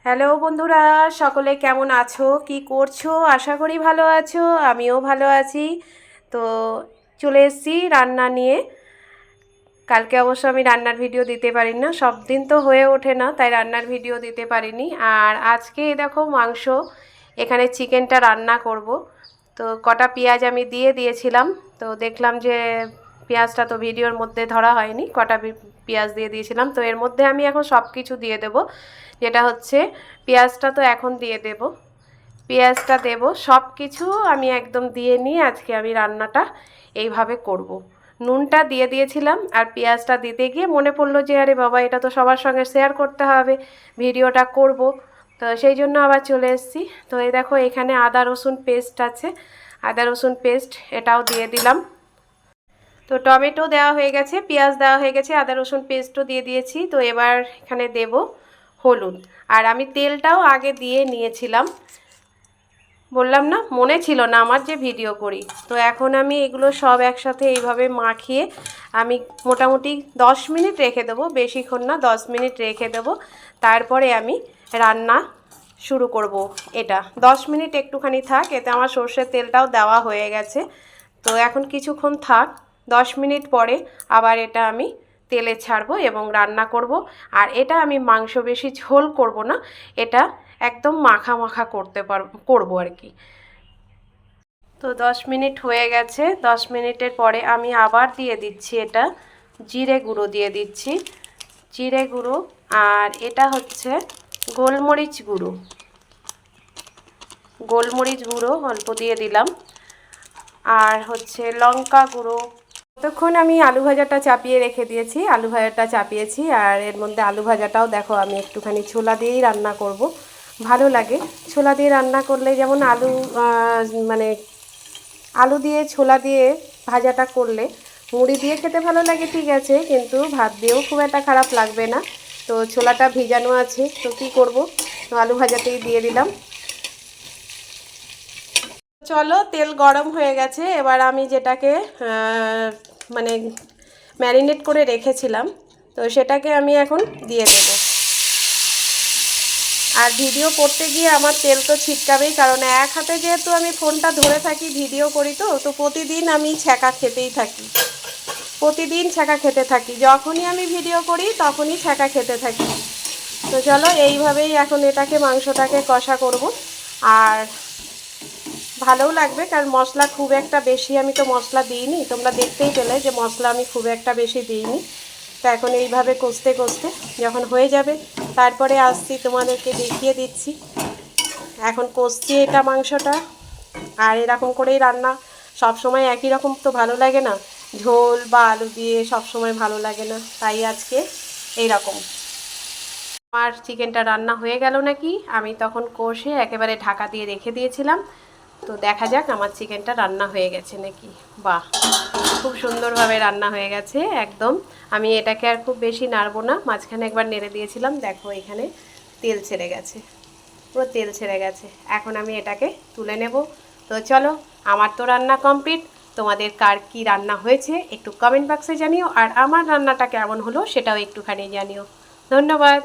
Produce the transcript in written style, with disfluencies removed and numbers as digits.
Hello বন্ধুরা, সকলে কেমন আছো, কি করছো? আশা করি ভালো আছো, আমিও ভালো আছি। তো চলে এসেছি রান্না নিয়ে। কালকে অবশ্য আমি রান্নার ভিডিও দিতে পারি না, সব দিন তো হয়ে ওঠে না, তাই রান্নার ভিডিও দিতে পারিনি। আর আজকে দেখো মাংস, এখানে চিকেনটা রান্না করব। তো কটা পেঁয়াজ আমি দিয়ে দিয়েছিলাম, তো দেখলাম যে পেঁয়াজটা তো ভিডিওর মধ্যে ধরা হয়নি, কটা পেঁয়াজ দিয়ে দিয়েছিলাম। তো এর মধ্যে আমি এখন সব কিছু দিয়ে দেব। যেটা হচ্ছে পেঁয়াজটা তো এখন দিয়ে দেব, পেঁয়াজটা দেব, সব কিছু আমি একদম দিয়ে নিয়ে আজকে আমি রান্নাটা এইভাবে করব। নুনটা দিয়ে দিয়েছিলাম, আর পেঁয়াজটা দিতে গিয়ে মনে পড়লো যে আরে বাবা, এটা তো সবার সঙ্গে শেয়ার করতে হবে, ভিডিওটা করব। তো সেই জন্য আবার চলে এসেছি। তো এই দেখো এখানে আদা রসুন পেস্ট আছে, আদা রসুন পেস্ট এটাও দিয়ে দিলাম। তো টমেটো দেওয়া হয়ে গেছে, পেঁয়াজ দেওয়া হয়ে গেছে, আদা রসুন পেস্টও দিয়ে দিয়েছি। তো এবার এখানে দেব হলুদ। আর আমি তেলটাও আগে দিয়ে নিয়েছিলাম, বললাম না মনে ছিল না আমার যে ভিডিও করি। তো এখন আমি এগুলো সব একসাথে এইভাবে মাখিয়ে আমি মোটামুটি 10 মিনিট রেখে দেবো, বেশিক্ষণ না, 10 মিনিট রেখে দেবো। তারপরে আমি রান্না শুরু করব। এটা 10 মিনিট একটুখানি থাক, এতে আমার সর্ষের তেলটাও দেওয়া হয়ে গেছে। তো এখন কিছুক্ষণ থাক, 10 মিনিট পরে আবার এটা আমি তেলে ছাড়বো এবং রান্না করব। আর এটা আমি মাংস বেশি ঝোল করব না, এটা একদম মাখা মাখা করবো আর কি। তো 10 মিনিট হয়ে গেছে, 10 মিনিটের পরে আমি আবার দিয়ে দিচ্ছি এটা জিরে গুঁড়ো দিয়ে দিচ্ছি, জিরে গুঁড়ো। আর এটা হচ্ছে গোলমরিচ গুঁড়ো, গোলমরিচ গুঁড়ো অল্প দিয়ে দিলাম। আর হচ্ছে লঙ্কা গুঁড়ো। ততক্ষণ আমি আলু ভাজাটা চাপিয়ে রেখে দিয়েছি, আলু ভাজাটা চাপিয়েছি। আর এর মধ্যে আলু ভাজাটাও দেখো আমি একটুখানি ছোলা দিয়েই রান্না করব, ভালো লাগে ছোলা দিয়ে রান্না করলে। যেমন আলু মানে আলু দিয়ে ছোলা দিয়ে ভাজাটা করলে মুড়ি দিয়ে খেতে ভালো লাগে, ঠিক আছে, কিন্তু ভাত দিয়েও খুব একটা খারাপ লাগবে না। তো ছোলাটা ভিজানো আছে, তো কী করব, তো আলু ভাজাতেই দিয়ে দিলাম। চলো, তেল গরম হয়ে গেছে, এবার আমি যেটাকে মানে ম্যারিনেট করে রেখেছিলাম, তো সেটাকে আমি এখন দিয়ে দেব। আর ভিডিও করতে গিয়ে আমার তেল তো ছিটকাবেই, কারণ এক হাতে যেহেতু আমি ফোনটা ধরে থাকি, ভিডিও করি, তো প্রতিদিন আমি ছ্যাঁকা খেতেই থাকি, প্রতিদিন ছ্যাঁকা খেতে থাকি, যখনই আমি ভিডিও করি তখনই ছ্যাঁকা খেতে থাকি। তো চলো এইভাবেই এখন এটাকে মাংসটাকে কষা করব। আর ভালোও লাগবে, কারণ মশলা খুব একটা বেশি আমি তো মশলা দিইনি, তোমরা দেখতেই পেলে যে মশলা আমি খুব একটা বেশি দিইনি। তো এখন এইভাবে কষতে কষতে যখন হয়ে যাবে, তারপরে আসছি তোমাদেরকে দেখিয়ে দিচ্ছি। এখন কষছি এটা মাংসটা। আর এরকম করেই রান্না সব সময় একই রকম তো ভালো লাগে না, ঝোল বা আলু দিয়ে সব সময় ভালো লাগে না, তাই আজকে এই রকম। আমার চিকেনটা রান্না হয়ে গেল নাকি, আমি তখন কষে একেবারে ঢাকা দিয়ে রেখে দিয়েছিলাম। তো দেখা যাক আমার চিকেনটা রান্না হয়ে গেছে নাকি। বাহ, খুব সুন্দরভাবে রান্না হয়ে গেছে একদম। আমি এটাকে আর খুব বেশি নাড়বো না, মাঝখানে একবার নেড়ে দিয়েছিলাম, দেখো এখানে তেল ছেড়ে গেছে, পুরো তেল ছেড়ে গেছে। এখন আমি এটাকে তুলে নেব। তো চলো, আমার তো রান্না কমপ্লিট। তোমাদের কার কী রান্না হয়েছে একটু কমেন্ট বক্সে জানিও, আর আমার রান্নাটা কেমন হলো সেটাও একটুখানি জানিও। ধন্যবাদ।